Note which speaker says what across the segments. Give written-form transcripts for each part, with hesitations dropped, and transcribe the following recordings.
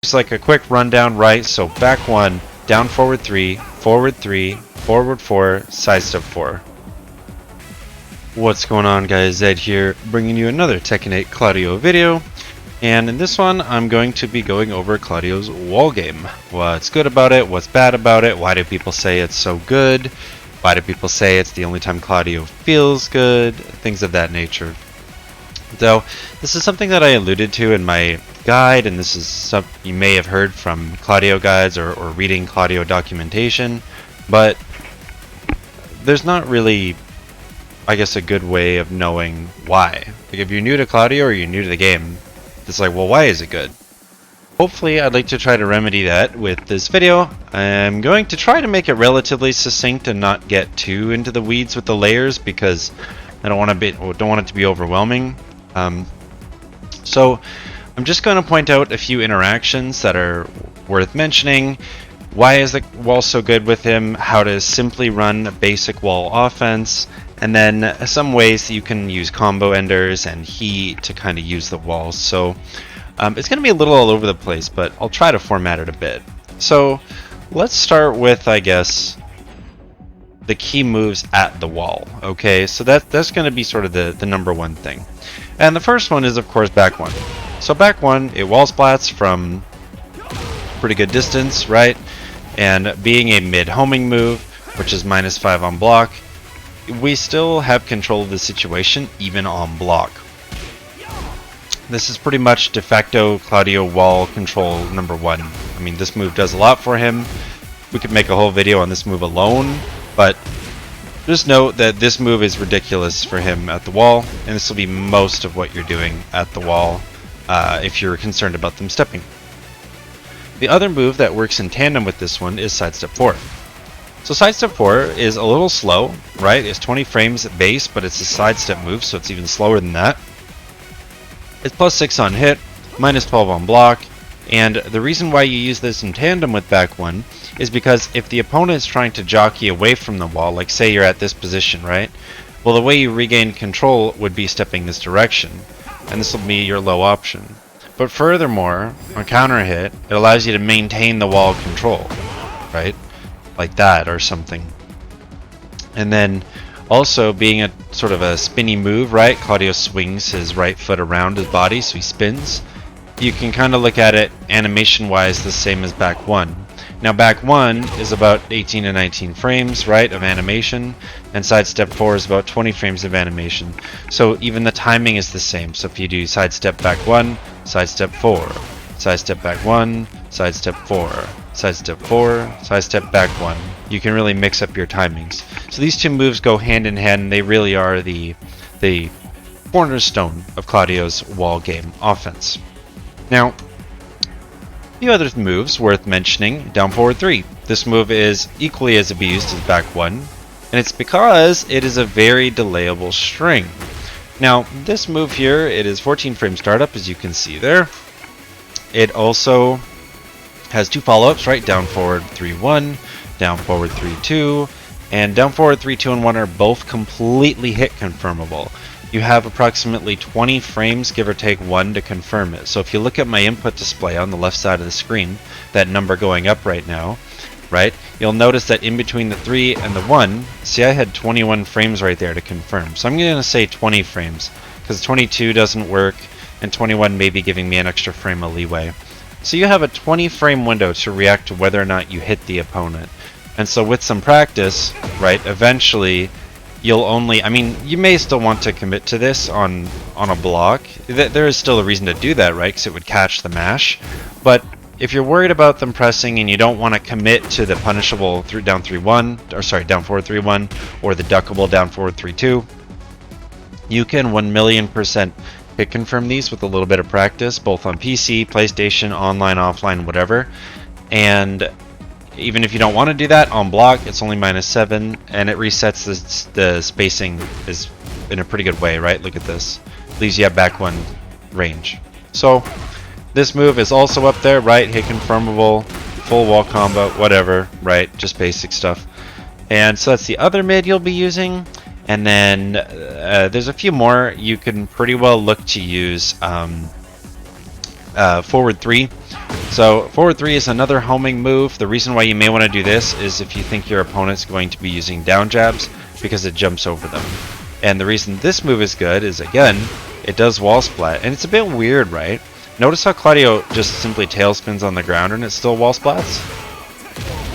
Speaker 1: Just like a quick rundown, right? So back 1, down forward 3, forward 3, forward 4, side step 4. What's going on, guys? Zedd here, bringing you another Tekken 8 Claudio video. And in this one, I'm going to be going over Claudio's wall game. What's good about it, what's bad about it, why do people say it's so good, why do people say it's the only time Claudio feels good, things of that nature. So, this is something that I alluded to in my guide, and this is something you may have heard from Claudio guides or reading Claudio documentation, but there's not really, I guess, a good way of knowing why. Like, if you're new to Claudio or you're new to the game, it's like, well, why is it good? Hopefully, I'd like to try to remedy that with this video. I'm going to try to make it relatively succinct and not get too into the weeds with the layers because I don't want it to be overwhelming. So I'm just going to point out a few interactions that are worth mentioning. Why is the wall so good with him? How to simply run basic wall offense, and then some ways that you can use combo enders and heat to kind of use the walls. So it's going to be a little all over the place, but I'll try to format it a bit. So let's start with, I guess, the key moves at the wall. Okay, so that's going to be sort of the number one thing. And the first one is, of course, back 1. So back 1, it wall splats from pretty good distance, right? And being a mid-homing move, which is -5 on block, we still have control of the situation, even on block. This is pretty much de facto Claudio wall control number 1. I mean, this move does a lot for him. We could make a whole video on this move alone, but just note that this move is ridiculous for him at the wall, and this will be most of what you're doing at the wall if you're concerned about them stepping. The other move that works in tandem with this one is sidestep 4. So sidestep 4 is a little slow, right? It's 20 frames at base, but it's a sidestep move, so it's even slower than that. It's +6 on hit, -12 on block, and the reason why you use this in tandem with back 1 is because if the opponent is trying to jockey away from the wall, like say you're at this position, right? Well, the way you regain control would be stepping this direction, and this will be your low option. But furthermore, on counter hit, it allows you to maintain the wall control, right? Like that or something. And then also being a sort of a spinny move, right? Claudio swings his right foot around his body, so he spins. You can kind of look at it animation-wise the same as back 1. Now back 1 is about 18 to 19 frames, right, of animation, and sidestep 4 is about 20 frames of animation. So even the timing is the same. So if you do sidestep back 1, sidestep 4, sidestep back 1, sidestep 4, sidestep 4, sidestep back 1, you can really mix up your timings. So these two moves go hand in hand, and they really are the cornerstone of Claudio's wall game offense. Now, a few other moves worth mentioning. Down forward 3. This move is equally as abused as back 1, and it's because it is a very delayable string. Now, this move here, it is 14 frame startup, as you can see there. It also has 2 follow-ups, right? Down forward 3-1, down forward 3-2, and down forward 3-2 and 1 are both completely hit confirmable. You have approximately 20 frames, give or take 1, to confirm it. So if you look at my input display on the left side of the screen, that number going up right now, right, you'll notice that in between the 3 and the 1, see, I had 21 frames right there to confirm. So I'm going to say 20 frames, because 22 doesn't work, and 21 may be giving me an extra frame of leeway. So you have a 20 frame window to react to whether or not you hit the opponent. And so with some practice, right, eventually you'll only, I mean, you may still want to commit to this on a block. There is still a reason to do that, right? Because it would catch the mash. But if you're worried about them pressing and you don't want to commit to the punishable down 3-1, or sorry, down forward 3-1, or the duckable down forward 3-2, you can 1,000,000% hit confirm these with a little bit of practice, both on PC, PlayStation, online, offline, whatever. And even if you don't want to do that on block, it's only -7, and it resets the spacing is in a pretty good way, right? Look at this. Leaves you at back 1 range. So this move is also up there, right? Hit confirmable, full wall combo, whatever, right? Just basic stuff. And so that's the other mid you'll be using. And then there's a few more you can pretty well look to use forward 3. So forward 3 is another homing move. The reason why you may want to do this is if you think your opponent's going to be using down jabs, because it jumps over them. And the reason this move is good is, again, it does wall splat. And it's a bit weird, right? Notice how Claudio just simply tail spins on the ground and it still wall splats?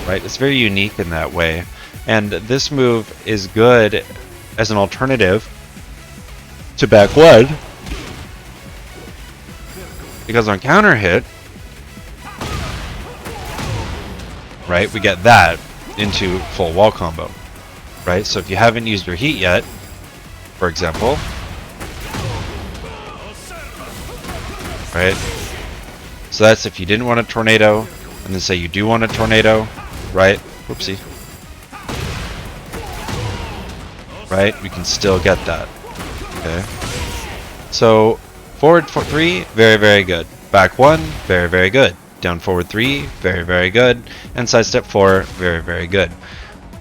Speaker 1: Right? It's very unique in that way. And this move is good as an alternative to back 1. Because on counter hit, right, we get that into full wall combo. Right? So if you haven't used your heat yet, for example, right? So that's if you didn't want a tornado, and then say you do want a tornado, right? Whoopsie. Right? We can still get that. Okay. So forward 3, very, very good. Back 1, very, very good. Down forward 3, very, very good. And side step 4, very, very good.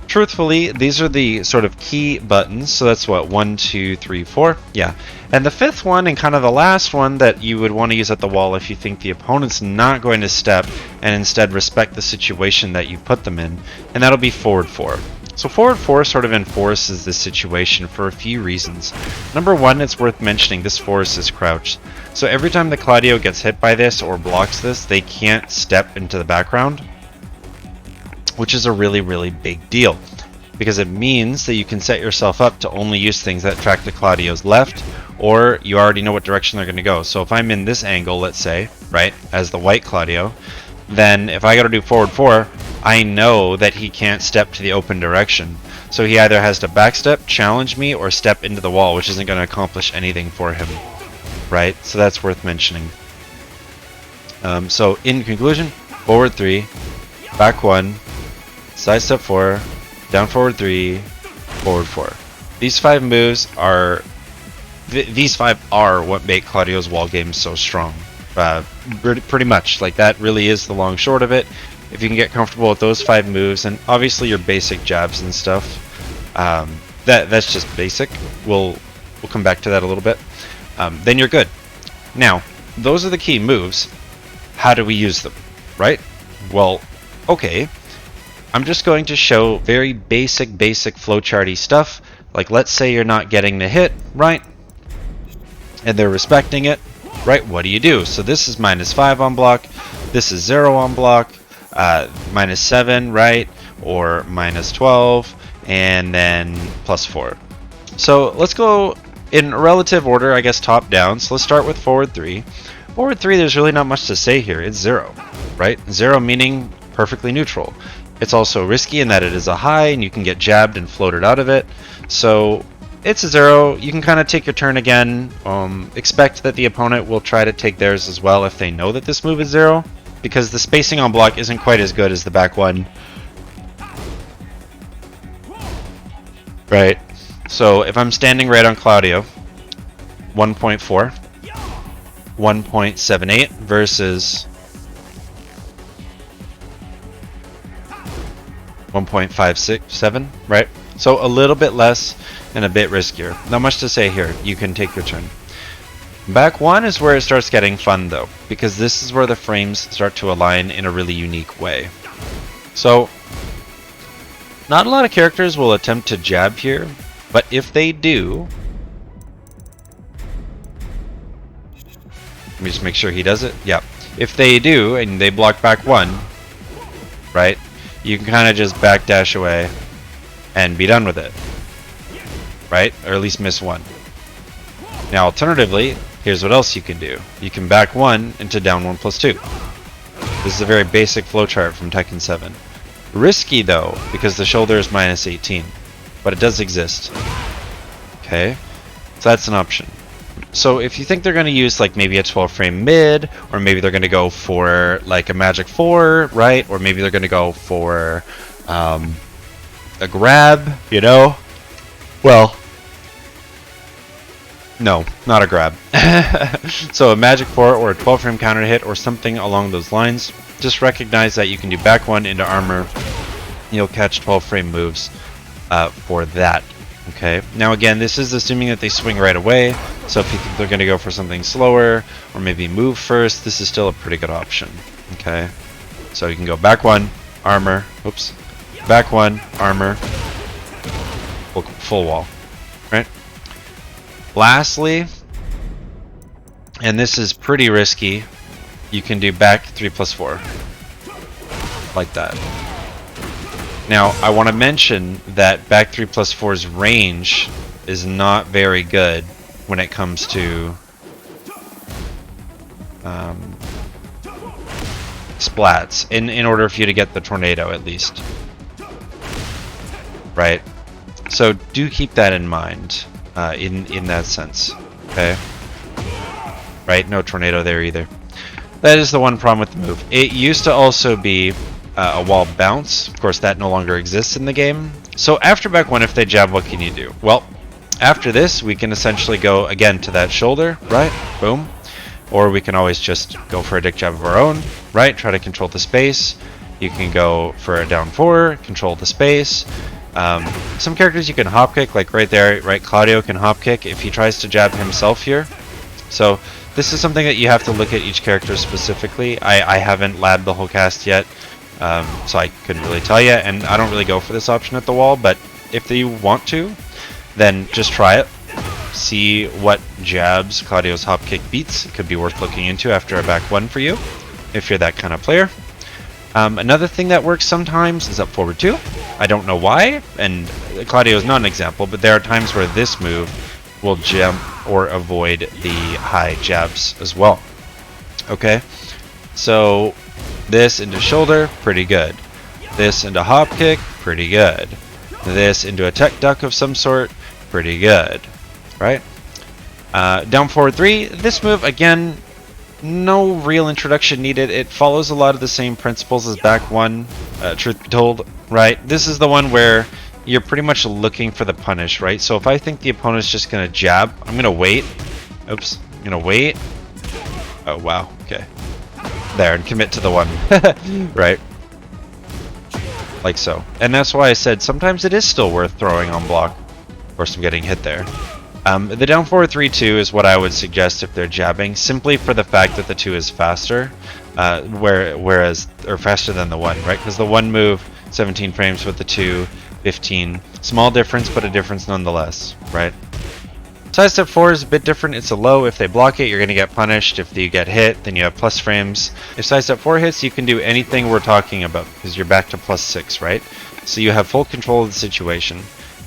Speaker 1: Truthfully, these are the sort of key buttons. So that's what, 1, 2, 3, 4. Yeah. And the 5th one, and kind of the last one that you would want to use at the wall if you think the opponent's not going to step and instead respect the situation that you put them in, and that'll be forward 4. So forward 4 sort of enforces this situation for a few reasons. Number 1, it's worth mentioning this force is crouched. So every time the Claudio gets hit by this or blocks this, they can't step into the background, which is a really, really big deal. Because it means that you can set yourself up to only use things that track the Claudio's left, or you already know what direction they're going to go. So if I'm in this angle, let's say, right, as the white Claudio, then if I got to do forward 4, I know that he can't step to the open direction. So he either has to backstep, challenge me, or step into the wall, which isn't going to accomplish anything for him. Right? So that's worth mentioning. So in conclusion, forward 3, back 1, side step 4, down forward 3, forward 4. These 5 moves are... these 5 are what make Claudio's wall game so strong. Pretty much. Like, that really is the long short of it. If you can get comfortable with those 5 moves, and obviously your basic jabs and stuff, that's just basic. We'll come back to that a little bit. Then you're good. Now, those are the key moves. How do we use them? Right? Well, okay. I'm just going to show very basic flowcharty stuff. Like, let's say you're not getting the hit, right? And they're respecting it, right? What do you do? So this is -5 on block. This is 0 on block. -7, right? Or -12. And then +4. So let's go in relative order, I guess, top down. So let's start with forward 3. Forward 3, there's really not much to say here. It's 0, right? 0 meaning perfectly neutral. It's also risky in that it is a high and you can get jabbed and floated out of it. So it's a 0. You can kind of take your turn again. Expect that the opponent will try to take theirs as well if they know that this move is 0, because the spacing on block isn't quite as good as the back 1. Right? So if I'm standing right on Claudio, 1.4, 1.78 versus 1.567, right? So a little bit less and a bit riskier. Not much to say here. You can take your turn. Back 1 is where it starts getting fun though, because this is where the frames start to align in a really unique way. So not a lot of characters will attempt to jab here, but if they do, let me just make sure he does it. Yeah. If they do and they block back 1, right? You can kind of just backdash away and be done with it, right? Or at least miss 1. Now, alternatively, here's what else you can do. You can back 1 into down 1+2. This is a very basic flowchart from Tekken 7. Risky though, because the shoulder is -18, but it does exist. Okay, so that's an option. So if you think they're going to use like maybe a 12 frame mid, or maybe they're going to go for like a magic 4, right? Or maybe they're going to go for a grab, you know? Well, no, not a grab. So a magic 4 or a 12 frame counter hit or something along those lines. Just recognize that you can do back 1 into armor. You'll catch 12 frame moves for that. Okay, now again, this is assuming that they swing right away, So if you think they're going to go for something slower, or maybe move first, this is still a pretty good option. Okay, so you can go back 1, armor, oops, back 1, armor, full wall, right? Lastly, and this is pretty risky, you can do back 3+4, like that. Now, I want to mention that back 3+4's range is not very good when it comes to splats, in order for you to get the tornado at least. Right? So do keep that in mind in that sense. Okay? Right? No tornado there either. That is the one problem with the move. It used to also be a wall bounce. Of course, that no longer exists in the game. So after back 1, if they jab, what can you do? Well, after this, we can essentially go again to that shoulder, right? Boom. Or we can always just go for a dick jab of our own, right? Try to control the space. You can go for a down 4, control the space. Some characters you can hop kick, like right there, right? Claudio can hop kick if he tries to jab himself here. So this is something that you have to look at each character specifically. I haven't labbed the whole cast yet, so I couldn't really tell you, and I don't really go for this option at the wall, but if you want to, then just try it. See what jabs Claudio's hop kick beats. It could be worth looking into after a back 1 for you, if you're that kind of player. Another thing that works sometimes is up forward 2. I don't know why, and Claudio is not an example, but there are times where this move will jump or avoid the high jabs as well. Okay, so this into shoulder, pretty good. This into hop kick, pretty good. This into a tech duck of some sort, pretty good, right? Down forward 3, this move, again, no real introduction needed. It follows a lot of the same principles as back 1, truth be told, right? This is the one where you're pretty much looking for the punish, right? So if I think the opponent's just going to jab, I'm going to wait. Oops, I'm going to wait. Oh, wow, okay. There, and commit to the 1, right? Like so. And that's why I said sometimes it is still worth throwing on block. Of course, I'm getting hit there. The down forward 3-2 is what I would suggest if they're jabbing, simply for the fact that the 2 is faster, or faster than the 1, right? Because the 1 move, 17 frames with the 2, 15. Small difference, but a difference nonetheless, right? Side step 4 is a bit different. It's a low. If they block it, you're going to get punished. If you get hit, then you have plus frames. If side step 4 hits, you can do anything we're talking about, because you're back to +6, right? So you have full control of the situation.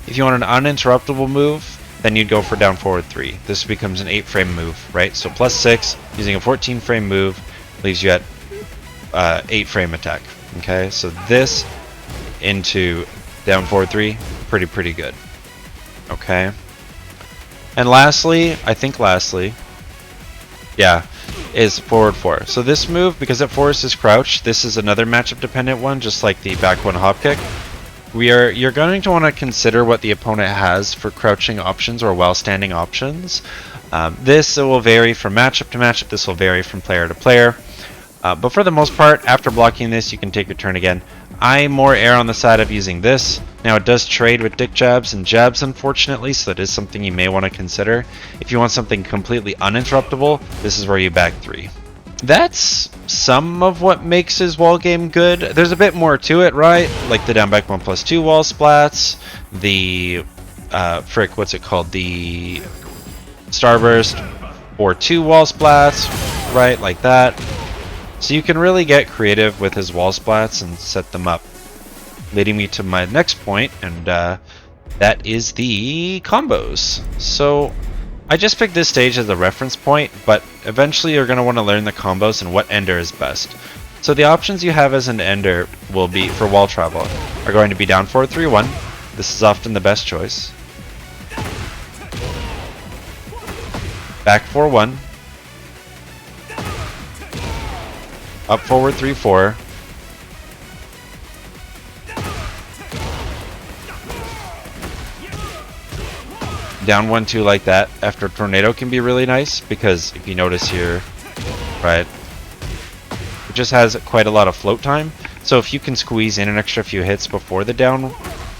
Speaker 1: If you want an uninterruptible move, then you'd go for down forward 3. This becomes an 8-frame move, right? So +6, using a 14-frame move, leaves you at 8-frame attack. Okay, so this into down forward 3, pretty good. Okay. And lastly, yeah, is forward 4. So this move, because it forces crouch, this is another matchup dependent one, just like the back 1 hop kick. You're going to want to consider what the opponent has for crouching options or while standing options. This will vary from matchup to matchup. This will vary from player to player. But for the most part, after blocking this, you can take your turn again. I more err on the side of using this. Now, it does trade with dick jabs and jabs, unfortunately, so that is something you may want to consider. If you want something completely uninterruptible, this is where you back 3. That's some of what makes his wall game good. There's a bit more to it, right? Like the down back 1+2 wall splats, the what's it called? The starburst or 2 wall splats, right? Like that. So you can really get creative with his wall splats and set them up. Leading me to my next point, and that is the combos. So I just picked this stage as a reference point, but eventually you're going to want to learn the combos and what ender is best. So the options you have as an ender will be, for wall travel, are going to be down forward 3-1. This is often the best choice. Back 4-1. Up forward 3-4. Down 1-2 like that after tornado can be really nice, because if you notice here, right, it just has quite a lot of float time. So if you can squeeze in an extra few hits before the down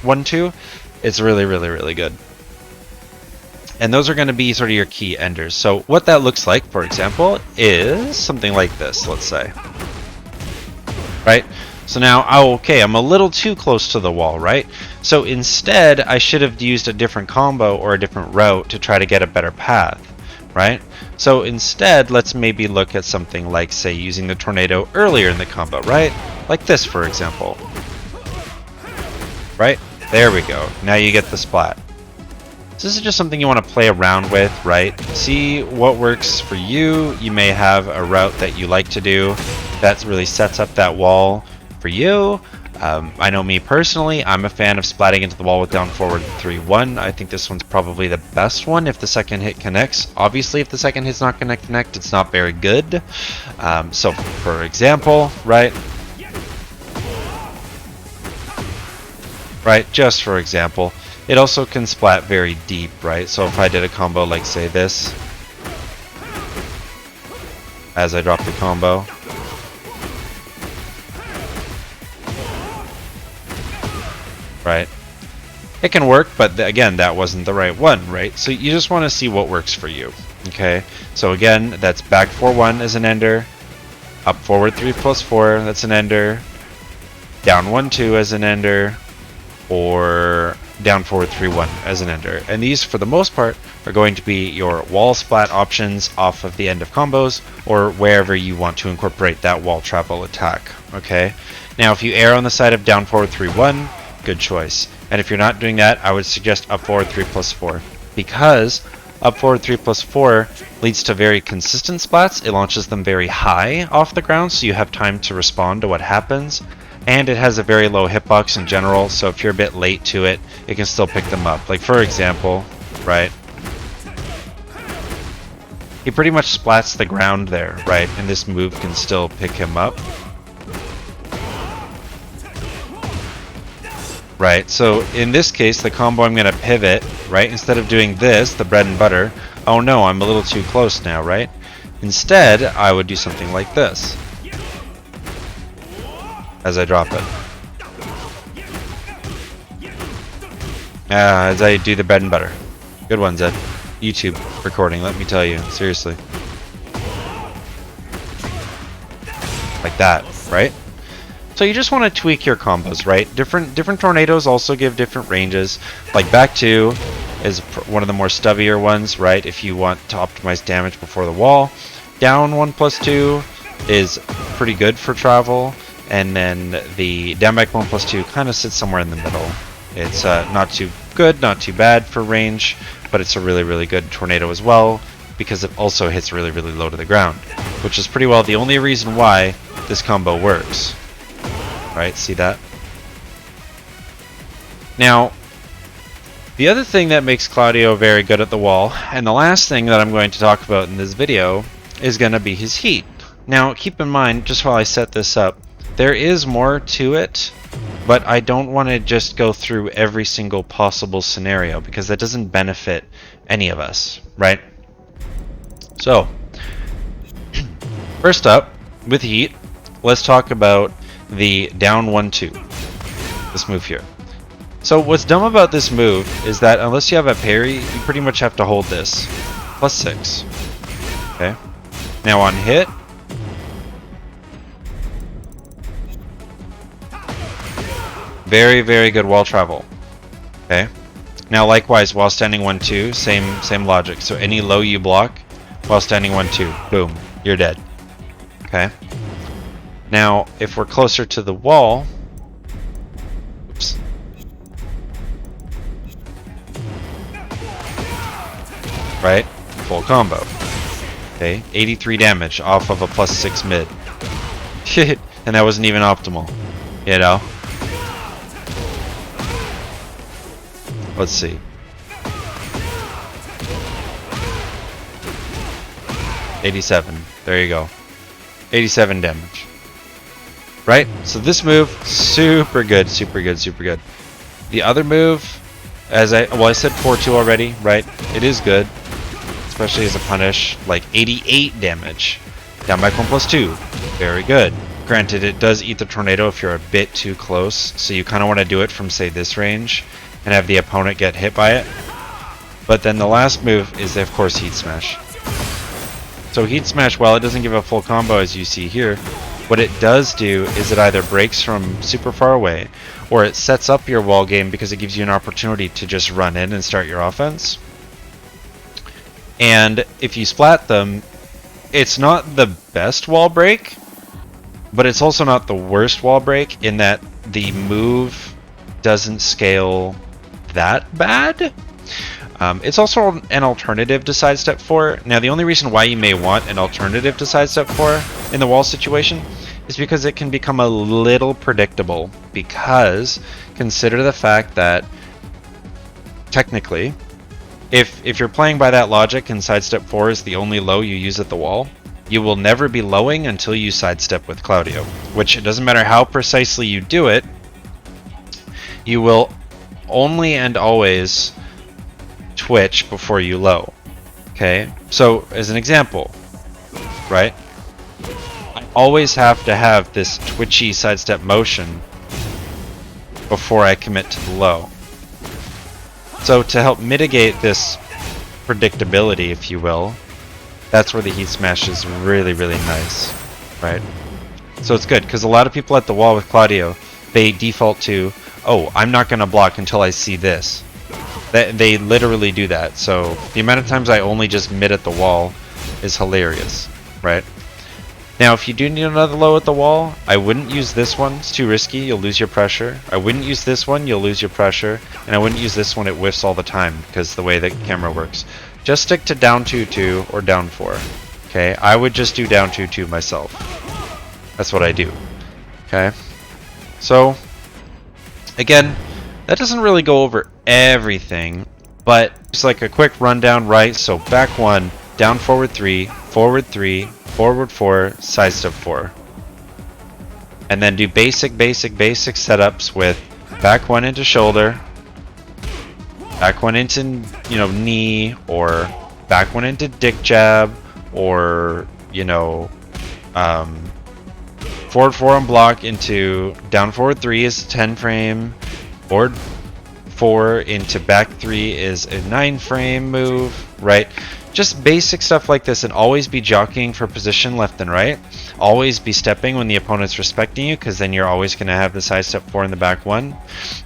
Speaker 1: 1-2, it's really good. And those are going to be sort of your key enders. So what that looks like, for example, is something like this, let's say. Right? So now, okay, I'm a little too close to the wall, right? So instead, I should have used a different combo or a different route to try to get a better path, right? So instead, let's maybe look at something like, say, using the tornado earlier in the combo, right? Like this, for example. Right? There we go. Now you get the splat. So this is just something you want to play around with, right? See what works for you. You may have a route that you like to do that really sets up that wall for you. I know me personally, I'm a fan of splatting into the wall with down forward 3-1. I think this one's probably the best one if the second hit connects. Obviously, if the second hit's not going to connect, it's not very good. So, for example, right? Right, just for example, it also can splat very deep, right? So if I did a combo like, say, this, as I drop the combo, right? It can work, but again, that wasn't the right one, right? So you just want to see what works for you, okay? So again, that's back 4-1 as an ender, up forward 3+4, that's an ender, down 1-2 as an ender, or down forward 3-1 as an ender. And these, for the most part, are going to be your wall splat options off of the end of combos, or wherever you want to incorporate that wall travel attack, okay? Now, if you err on the side of down forward 3-1, good choice. And if you're not doing that, I would suggest up forward 3+4, because up forward 3+4 leads to very consistent splats. It launches them very high off the ground, so you have time to respond to what happens, and it has a very low hitbox in general, so if you're a bit late to it, it can still pick them up. Like, for example, right, he pretty much splats the ground there, right, and this move can still pick him up. Right, so in this case, the combo I'm going to pivot, right? Instead of doing this, the bread and butter, oh no, I'm a little too close now, right? Instead, I would do something like this as I drop it. As I do the bread and butter. Good one, Zedd. YouTube recording, let me tell you, seriously. Like that, right? So you just want to tweak your combos, right? Different tornadoes also give different ranges. Like back 2 is one of the more stubbier ones, right? If you want to optimize damage before the wall. Down 1+2 is pretty good for travel, and then the down back 1+2 kind of sits somewhere in the middle. It's not too good, not too bad for range, but it's a really good tornado as well, because it also hits really low to the ground, which is pretty well the only reason why this combo works. Right, see that? Now, the other thing that makes Claudio very good at the wall, and the last thing that I'm going to talk about in this video, is going to be his heat. Now, keep in mind, just while I set this up, there is more to it, but I don't want to just go through every single possible scenario, because that doesn't benefit any of us, right? So, first up, with heat, let's talk about the down 1-2, this move here. So what's dumb about this move is that unless you have a parry, you pretty much have to hold this. +6. Okay. Now on hit, very good wall travel. Okay. Now likewise, while standing 1-2, same logic. So any low you block while standing 1-2, boom, you're dead. Okay. Now, if we're closer to the wall, oops. Right? Full combo. Okay, 83 damage off of a +6 mid. And that wasn't even optimal. You know? Let's see. 87. There you go. 87 damage. Right? So this move, super good. The other move, I said 4-2 already, right? It is good, especially as a punish, like 88 damage. Down by 1+2, very good. Granted, it does eat the tornado if you're a bit too close, so you kind of want to do it from, say, this range, and have the opponent get hit by it. But then the last move is, of course, Heat Smash. So Heat Smash, while it doesn't give a full combo as you see here, what it does do is it either breaks from super far away, or it sets up your wall game because it gives you an opportunity to just run in and start your offense. And if you splat them, it's not the best wall break, but it's also not the worst wall break in that the move doesn't scale that bad. It's also an alternative to sidestep 4. Now, the only reason why you may want an alternative to sidestep 4 in the wall situation is because it can become a little predictable, because consider the fact that technically, if you're playing by that logic and sidestep 4 is the only low you use at the wall, you will never be lowing until you sidestep with Claudio, which it doesn't matter how precisely you do it, you will only and always twitch before you low. Okay, so as an example, right, I always have to have this twitchy sidestep motion before I commit to the low. So to help mitigate this predictability, if you will, that's where the Heat Smash is really, really nice, right? So it's good, because a lot of people at the wall with Claudio, they default to, oh, I'm not going to block until I see this. They literally do that. So the amount of times I only just mid at the wall is hilarious, right? Now, if you do need another low at the wall, I wouldn't use this one. It's too risky. You'll lose your pressure. I wouldn't use this one. You'll lose your pressure. And I wouldn't use this one. It whiffs all the time because the way the camera works. Just stick to down 2-2 or down 4. Okay, I would just do down 2-2 myself. That's what I do. Okay, so again, that doesn't really go over everything, but it's like a quick rundown, right? So back 1, down forward 3, forward 3, forward 4, sidestep 4. And then do basic setups with back 1 into shoulder, back 1 into, knee, or back 1 into dick jab, or, forward 4 on block into down forward 3 is 10 frame, forward 4 into back 3 is a 9 frame move, right? Just basic stuff like this, and always be jockeying for position left and right. Always be stepping when the opponent's respecting you, because then you're always going to have the sidestep 4 in the back 1.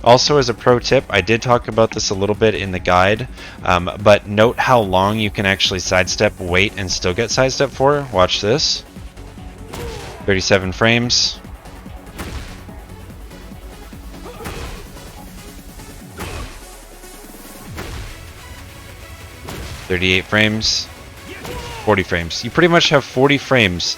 Speaker 1: Also, as a pro tip, I did talk about this a little bit in the guide, but note how long you can actually sidestep, wait, and still get sidestep 4. Watch this. 37 frames. .38 frames, 40 frames. You pretty much have 40 frames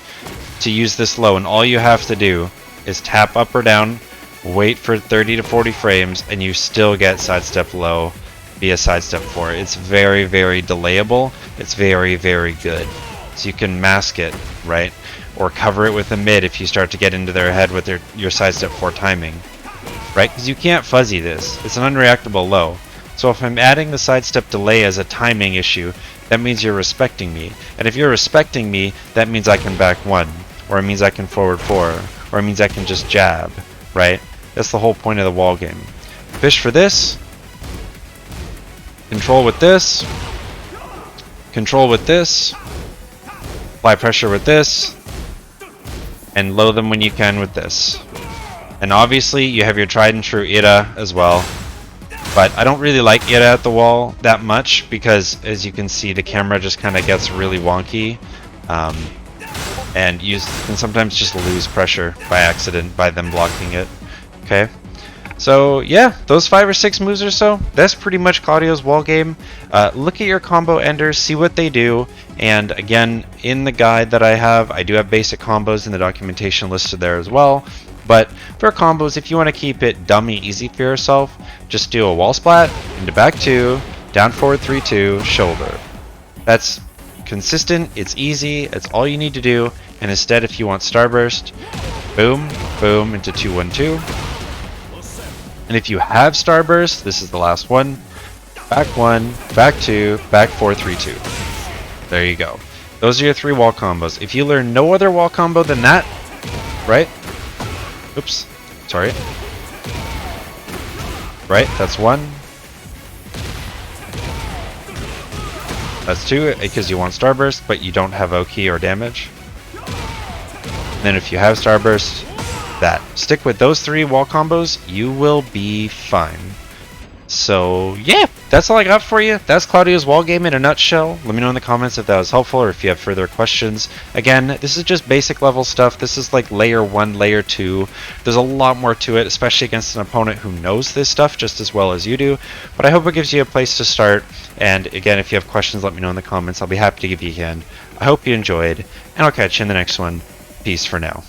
Speaker 1: to use this low, and all you have to do is tap up or down, wait for 30 to 40 frames, and you still get sidestep low via sidestep 4. It's very, very delayable. It's very, very good. So you can mask it, right? Or cover it with a mid if you start to get into their head with your sidestep 4 timing, right? Because you can't fuzzy this. It's an unreactable low. So if I'm adding the sidestep delay as a timing issue, that means you're respecting me. And if you're respecting me, that means I can back 1, or it means I can forward 4, or it means I can just jab, right? That's the whole point of the wall game. Fish for this, control with this, control with this, apply pressure with this, and low them when you can with this. And obviously you have your tried and true Ira as well. But I don't really like it at the wall that much, because as you can see, the camera just kind of gets really wonky, and you can sometimes just lose pressure by accident by them blocking it. Okay, so yeah, those 5 or 6 moves or so, that's pretty much Claudio's wall game. Look at your combo enders, see what they do, and again, in the guide that I have, I do have basic combos in the documentation listed there as well. But for combos, if you want to keep it dummy easy for yourself, just do a wall splat into back 2, down forward 3-2, shoulder. That's consistent, it's easy, it's all you need to do. And instead, if you want starburst, boom, boom into 2-1-2. And if you have starburst, this is the last one, back 1, back 2, back 4, 3-2. There you go. Those are your 3 wall combos. If you learn no other wall combo than that, right? Oops, sorry. Right, that's 1. That's 2 because you want Starburst, but you don't have Oki or damage. And then if you have Starburst, that. Stick with those 3 wall combos, you will be fine. So yeah, that's all I got for you. That's Claudio's wall game in a nutshell. Let me know in the comments if that was helpful or if you have further questions. Again, this is just basic level stuff. This is like layer 1, layer 2. There's a lot more to it, especially against an opponent who knows this stuff just as well as you do. But I hope it gives you a place to start. And again, if you have questions, let me know in the comments. I'll be happy to give you a hand. I hope you enjoyed, and I'll catch you in the next one. Peace for now.